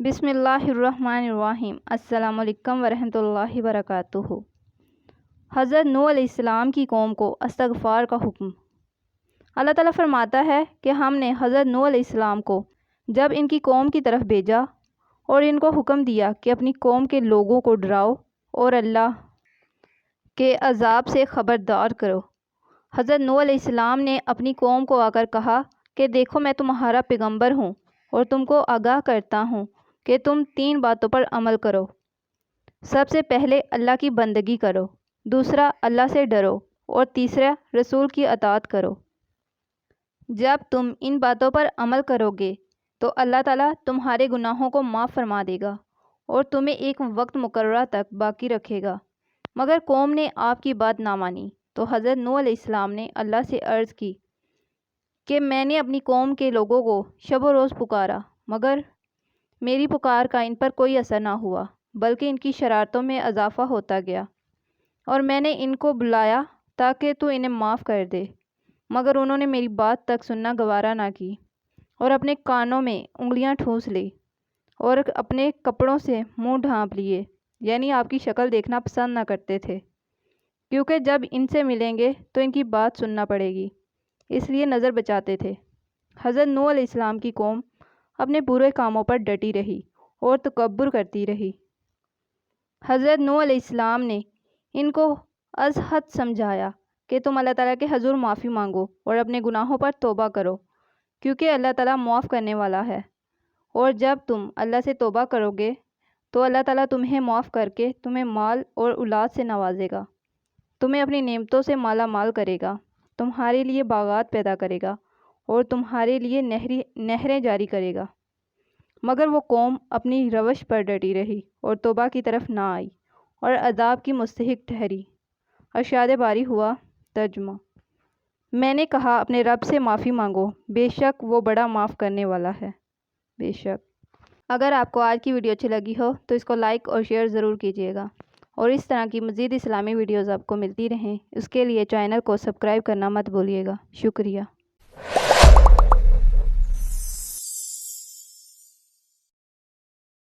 بسم اللہ الرحمن الرحیم۔ السلام علیکم ورحمۃ اللہ وبرکاتہ۔ حضرت نوح علیہ السلام کی قوم کو استغفار کا حکم۔ اللہ تعالیٰ فرماتا ہے کہ ہم نے حضرت نوح علیہ السلام کو جب ان کی قوم کی طرف بھیجا اور ان کو حکم دیا کہ اپنی قوم کے لوگوں کو ڈراؤ اور اللہ کے عذاب سے خبردار کرو، حضرت نوح علیہ السلام نے اپنی قوم کو آ کر کہا کہ دیکھو میں تمہارا پیغمبر ہوں اور تم کو آگاہ کرتا ہوں کہ تم 3 باتوں پر عمل کرو۔ سب سے پہلے اللہ کی بندگی کرو، دوسرا اللہ سے ڈرو اور تیسرا رسول کی اطاعت کرو۔ جب تم ان باتوں پر عمل کرو گے تو اللہ تعالیٰ تمہارے گناہوں کو معاف فرما دے گا اور تمہیں ایک وقت مقررہ تک باقی رکھے گا۔ مگر قوم نے آپ کی بات نہ مانی تو حضرت نوح علیہ السلام نے اللہ سے عرض کی کہ میں نے اپنی قوم کے لوگوں کو شب و روز پکارا، مگر میری پکار کا ان پر کوئی اثر نہ ہوا، بلکہ ان کی شرارتوں میں اضافہ ہوتا گیا، اور میں نے ان کو بلایا تاکہ تو انہیں معاف کر دے، مگر انہوں نے میری بات تک سننا گوارا نہ کی اور اپنے کانوں میں انگلیاں ٹھونس لی اور اپنے کپڑوں سے منہ ڈھانپ لیے، یعنی آپ کی شکل دیکھنا پسند نہ کرتے تھے، کیونکہ جب ان سے ملیں گے تو ان کی بات سننا پڑے گی، اس لیے نظر بچاتے تھے۔ حضرت نوح علیہ السلام کی قوم اپنے برے کاموں پر ڈٹی رہی اور تکبر کرتی رہی۔ حضرت نوح علیہ السلام نے ان کو از حد سمجھایا کہ تم اللہ تعالیٰ کے حضور معافی مانگو اور اپنے گناہوں پر توبہ کرو، کیونکہ اللہ تعالیٰ معاف کرنے والا ہے، اور جب تم اللہ سے توبہ کرو گے تو اللہ تعالیٰ تمہیں معاف کر کے تمہیں مال اور اولاد سے نوازے گا، تمہیں اپنی نعمتوں سے مالا مال کرے گا، تمہارے لیے باغات پیدا کرے گا اور تمہارے لیے نہریں جاری کرے گا۔ مگر وہ قوم اپنی روش پر ڈٹی رہی اور توبہ کی طرف نہ آئی اور عذاب کی مستحق ٹھہری۔ ارشاد باری ہوا، ترجمہ: میں نے کہا اپنے رب سے معافی مانگو، بے شک وہ بڑا معاف کرنے والا ہے۔ بے شک۔ اگر آپ کو آج کی ویڈیو اچھی لگی ہو تو اس کو لائک اور شیئر ضرور کیجیے گا، اور اس طرح کی مزید اسلامی ویڈیوز آپ کو ملتی رہیں، اس کے لیے چینل کو سبسکرائب کرنا مت بھولیے گا۔ شکریہ۔